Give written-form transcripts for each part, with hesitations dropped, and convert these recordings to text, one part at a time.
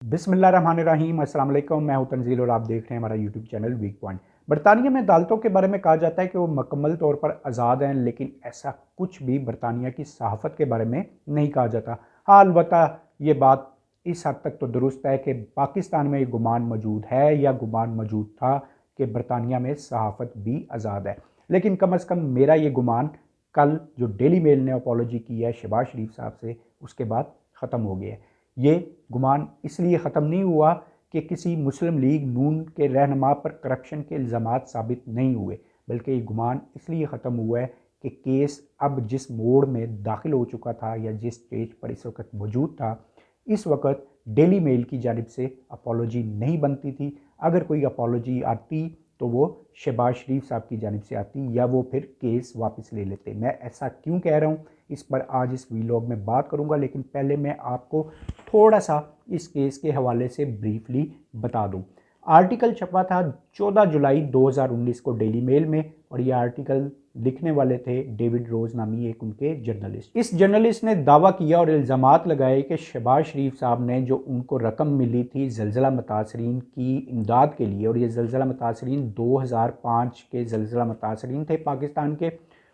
बिस्मिल्लाहिर्रहमानिर्रहीम, अस्सलाम वालेकुम। मैं हूं तंजील और आप देख रहे हैं हमारा यूट्यूब चैनल वीक पॉइंट। बरतानिया में अदालतों के बारे में कहा जाता है कि वो मुकम्मल तौर पर आज़ाद हैं, लेकिन ऐसा कुछ भी बरतानिया की सहाफ़त के बारे में नहीं कहा जाता। हाँ, अलबत्ता ये बात इस हद तक तो दुरुस्त है कि पाकिस्तान में ये गुमान मौजूद है या गुमान मौजूद था कि बरतानिया में सहाफ़त भी आज़ाद है। लेकिन कम अज़ कम मेरा ये गुमान कल जो डेली मेल ने अपॉलोजी की है शहबाज शरीफ साहब से, उसके बाद ख़त्म हो गया है। ये गुमान इसलिए ख़त्म नहीं हुआ कि किसी मुस्लिम लीग नून के रहनुमा पर करप्शन के इल्ज़ामात साबित नहीं हुए, बल्कि ये गुमान इसलिए ख़त्म हुआ है कि केस अब जिस मोड़ में दाखिल हो चुका था या जिस स्टेज पर इस वक्त मौजूद था, इस वक्त डेली मेल की जानिब से अपॉलोजी नहीं बनती थी। अगर कोई अपॉलोजी आती तो वो शहबाज शरीफ साहब की जानिब से आती या वो फिर केस वापस ले लेते। मैं ऐसा क्यों कह रहा हूँ, इस पर आज इस वीलॉग में बात करूँगा, लेकिन पहले मैं आपको थोड़ा सा इस केस के हवाले से ब्रीफली बता दूँ। आर्टिकल छपा था 14 जुलाई 2019 को डेली मेल में, और ये आर्टिकल लिखने वाले थे डेविड रोज़ नामी एक उनके जर्नलिस्ट। इस जर्नलिस्ट ने दावा किया और इल्ज़ामात लगाए कि शहबाज शरीफ साहब ने जो उनको रकम मिली थी ज़लज़ला मुतासरीन की इमदाद के लिए, और ये ज़लज़ला मुतासरीन 2005 के ज़लज़ला मुतासरीन थे पाकिस्तान के,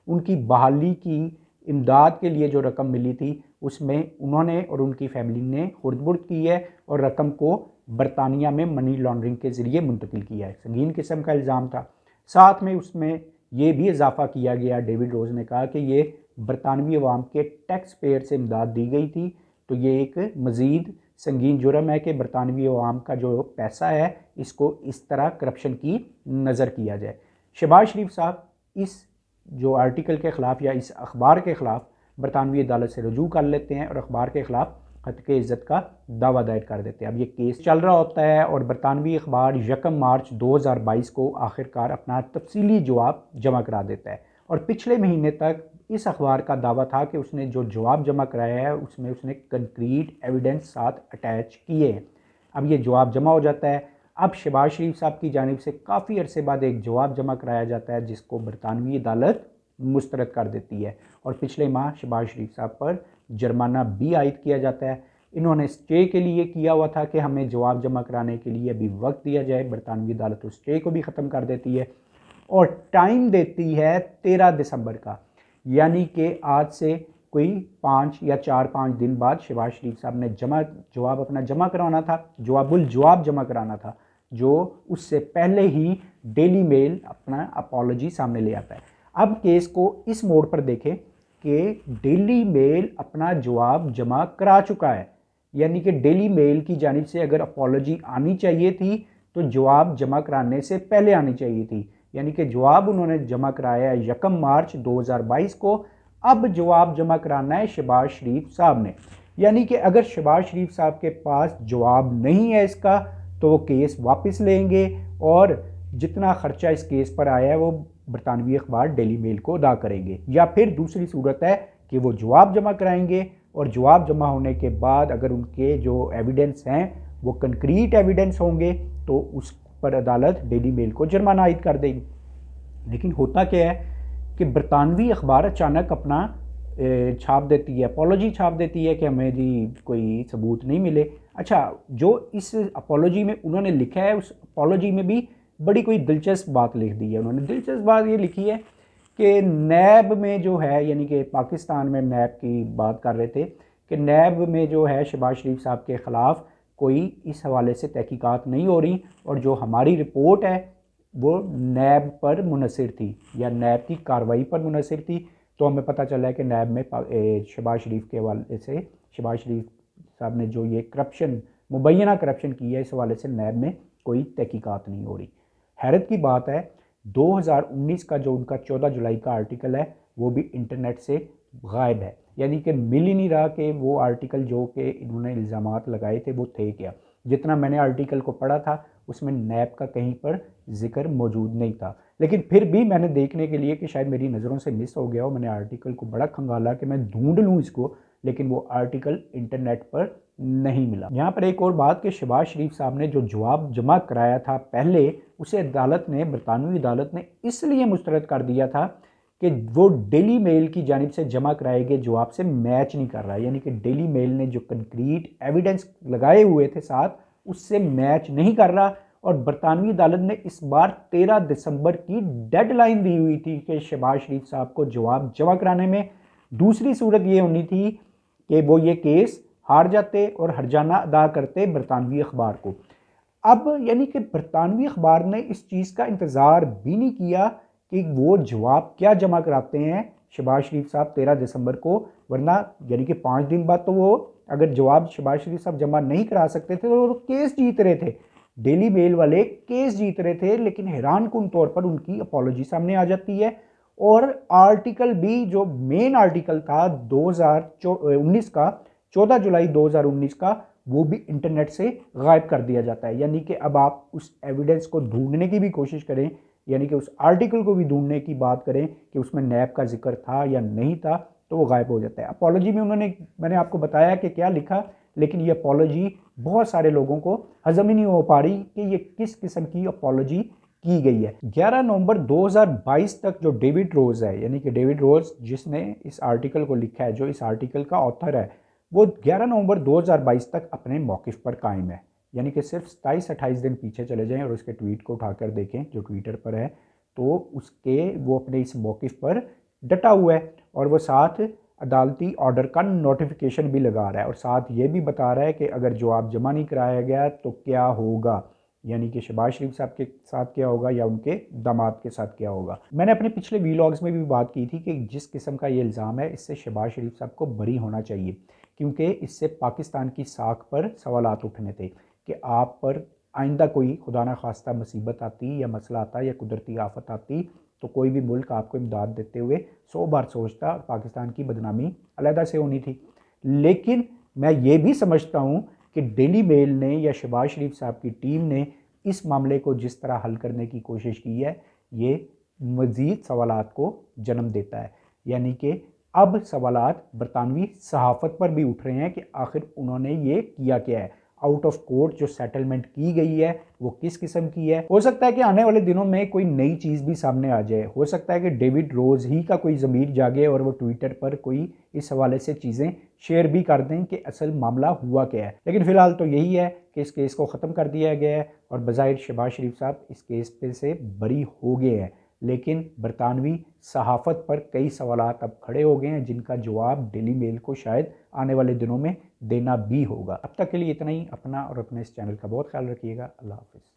उनकी बहाली की इमदाद के लिए जो रकम मिली थी उसमें उन्होंने और उनकी फैमिली ने खुर्द-बुर्द की है और रकम को बरतानिया में मनी लॉन्ड्रिंग के ज़रिए मुंतकिल किया है। संगीन किस्म का इल्ज़ाम था। साथ में उसमें ये भी इजाफा किया गया, डेविड रोज़ ने कहा कि ये बरतानवी अवाम के टैक्स पेयर से इमदाद दी गई थी। तो ये एक मज़ीद संगीन जुर्म है कि बरतानवी अवाम का जो पैसा है इसको इस तरह करप्शन की नज़र किया जाए। शहबाज शरीफ साहब इस जो आर्टिकल के ख़िलाफ़ या इस अखबार के ख़िलाफ़ बरतानवी अदालत से रजू कर लेते हैं और अखबार के ख़िलाफ़ ख़त्क़े इज़्ज़त का दावा दायर कर देते हैं। अब ये केस चल रहा होता है और बरतानवी अखबार 1 मार्च 2022 को आखिरकार अपना तफसीली जवाब जमा करा देता है। और पिछले महीने तक इस अखबार का दावा था कि उसने जो जवाब जमा कराया है उसमें उसने कंक्रीट एविडेंस साथ अटैच किए हैं। अब ये जवाब जमा हो जाता है। अब शहबाज शरीफ साहब की जानिब से काफ़ी अरसे बाद एक जवाब जमा कराया जाता है जिसको बरतानवी अदालत मुस्तरद कर देती है, और पिछले माह शहबाज शरीफ साहब पर जुर्माना भी आयद किया जाता है। इन्होंने स्टे के लिए किया हुआ था कि हमें जवाब जमा कराने के लिए अभी वक्त दिया जाए। बरतानवी अदालत उस स्टे को भी ख़त्म कर देती है और टाइम देती है 13 दिसंबर का, यानी कि आज से कोई 5 या 4-5 दिन बाद शहबाज शरीफ साहब ने जवाब अपना जमा कराना था, जवाब जमा कराना था, जो उससे पहले ही डेली मेल अपना अपॉलोजी सामने ले आता है। अब केस को इस मोड़ पर देखें कि डेली मेल अपना जवाब जमा करा चुका है, यानी कि डेली मेल की जानिब से अगर अपॉलोजी आनी चाहिए थी तो जवाब जमा कराने से पहले आनी चाहिए थी, यानी कि जवाब उन्होंने जमा कराया है 1 मार्च 2022 को। अब जवाब जमा कराना है शहबाज शरीफ साहब ने, यानी कि अगर शहबाज शरीफ साहब के पास जवाब नहीं है इसका तो वो केस वापस लेंगे और जितना ख़र्चा इस केस पर आया है वो बरतानवी अखबार डेली मेल को अदा करेंगे। या फिर दूसरी सूरत है कि वो जवाब जमा कराएंगे और जवाब जमा होने के बाद अगर उनके जो एविडेंस हैं वो कंक्रीट एविडेंस होंगे तो उस पर अदालत डेली मेल को जुर्माना आयद कर देगी। लेकिन होता क्या है कि बरतानवी अखबार अचानक अपना छाप देती है, अपॉलोजी छाप देती है कि हमें जी कोई सबूत नहीं मिले। अच्छा, जो इस अपॉलोजी में उन्होंने लिखा है उस अपॉलोजी में भी बड़ी कोई दिलचस्प बात लिख दी है उन्होंने। दिलचस्प बात ये लिखी है कि नैब में जो है, यानी कि पाकिस्तान में नैब की बात कर रहे थे कि नैब में जो है शहबाज शरीफ साहब के ख़िलाफ़ कोई इस हवाले से तहकीकात नहीं हो रही, और जो हमारी रिपोर्ट है वो नैब पर मुनसर थी या नैब की कार्रवाई पर मुनसर थी। तो हमें पता चला है कि नैब में शहबाज शरीफ के हवाले से शहबाज शरीफ साहब ने जो ये करप्शन मुबैना करप्शन की है इस हवाले से नैब में कोई तहकीकात नहीं हो रही। हैरत की बात है 2019 का जो उनका 14 जुलाई का आर्टिकल है वो भी इंटरनेट से गायब है, यानी कि मिल ही नहीं रहा कि वो आर्टिकल जो कि इन्होंने इल्ज़ामात लगाए थे वो थे क्या। जितना मैंने आर्टिकल को पढ़ा था उसमें नैब का कहीं पर जिक्र मौजूद नहीं था, लेकिन फिर भी मैंने देखने के लिए कि शायद मेरी नज़रों से मिस हो गया हो, मैंने आर्टिकल को बड़ा खंगाला कि मैं ढूंढ लूँ इसको, लेकिन वो आर्टिकल इंटरनेट पर नहीं मिला। यहाँ पर एक और बात कि शहबाज शरीफ साहब ने जो जवाब जमा कराया था पहले, उसे अदालत ने बरतानवी अदालत ने इसलिए मुस्तरद कर दिया था कि वो डेली मेल की जानिब से जमा कराए गए जवाब से मैच नहीं कर रहा है, यानी कि डेली मेल ने जो कंक्रीट एविडेंस लगाए हुए थे साथ उससे मैच नहीं कर रहा। और बरतानवी अदालत ने इस बार 13 दिसंबर की डेडलाइन दी हुई थी कि शहबाज शरीफ साहब को जवाब जमा कराने में। दूसरी सूरत ये होनी थी कि वो ये केस हार जाते और हर्जाना अदा करते बरतानवी अखबार को। अब यानी कि बरतानवी अखबार ने इस चीज़ का इंतज़ार भी नहीं किया कि वो जवाब क्या जमा कराते हैं शहबाज शरीफ साहब 13 दिसंबर को, वरना यानी कि 5 दिन बाद तो वो अगर जवाब शहबाज शरीफ साहब जमा नहीं करा सकते थे तो वो केस जीत रहे थे, डेली मेल वाले केस जीत रहे थे। लेकिन हैरान कुन तौर पर उनकी अपॉलॉजी सामने आ जाती है और आर्टिकल भी जो मेन आर्टिकल था 2019 का, 14 जुलाई 2019 का, वो भी इंटरनेट से गायब कर दिया जाता है। यानी कि अब आप उस एविडेंस को ढूंढने की भी कोशिश करें, यानी कि उस आर्टिकल को भी ढूंढने की बात करें कि उसमें नैब का जिक्र था या नहीं था, तो वो गायब हो जाता है। अपॉलॉजी में मैंने आपको बताया कि क्या लिखा, लेकिन ये अपॉलॉजी बहुत सारे लोगों को हजम ही नहीं हो पा रही कि ये किस किस्म की अपॉलॉजी की गई है। 11 नवंबर 2022 तक जो डेविड रोज है, यानी कि डेविड रोज जिसने इस आर्टिकल को लिखा है, जो इस आर्टिकल का ऑथर है, वो 11 नवंबर 2022 तक अपने मौक़िफ़ पर कायम है। यानी कि सिर्फ 27-28 दिन पीछे चले जाएं और उसके ट्वीट को उठाकर देखें जो ट्विटर पर है, तो उसके वो अपने इस मौक़िफ़ पर डटा हुआ है और वो साथ अदालती ऑर्डर का नोटिफिकेशन भी लगा रहा है और साथ ये भी बता रहा है कि अगर जवाब जमा नहीं कराया गया तो क्या होगा, यानी कि शहबाज शरीफ साहब के साथ क्या होगा या उनके दामाद के साथ क्या होगा। मैंने अपने पिछले वीलॉग्स में भी बात की थी कि जिस किस्म का ये इल्ज़ाम है इससे शहबाज शरीफ साहब को बरी होना चाहिए, क्योंकि इससे पाकिस्तान की साख पर सवालात उठने थे कि आप पर आइंदा कोई खुदा न खास्ता मुसीबत आती या मसला आता या कुदरती आफत आती तो कोई भी मुल्क आपको इमदाद देते हुए 100 बार सोचता और पाकिस्तान की बदनामी अलहदा से होनी थी। लेकिन मैं ये भी समझता हूँ कि डेली मेल ने या शहबाज शरीफ साहब की टीम ने इस मामले को जिस तरह हल करने की कोशिश की है, ये मज़ीद सवालात को जन्म देता है। यानी कि अब सवालात बरतानवी सहाफ़त पर भी उठ रहे हैं कि आखिर उन्होंने ये किया क्या है, आउट ऑफ कोर्ट जो सेटलमेंट की गई है वो किस किस्म की है। हो सकता है कि आने वाले दिनों में कोई नई चीज़ भी सामने आ जाए, हो सकता है कि डेविड रोज ही का कोई ज़मीर जागे और वो ट्विटर पर कोई इस हवाले से चीज़ें शेयर भी कर दें कि असल मामला हुआ क्या है। लेकिन फ़िलहाल तो यही है कि इस केस को ख़त्म कर दिया गया है और बज़ाहिर शहबाज शरीफ साहब इस केस पे से बरी हो गए हैं, लेकिन बरतानवी सहाफ़त पर कई सवालात अब खड़े हो गए हैं जिनका जवाब डेली मेल को शायद आने वाले दिनों में देना भी होगा। अब तक के लिए इतना ही। अपना और अपने इस चैनल का बहुत ख्याल रखिएगा। अल्लाह हाफ़िज़।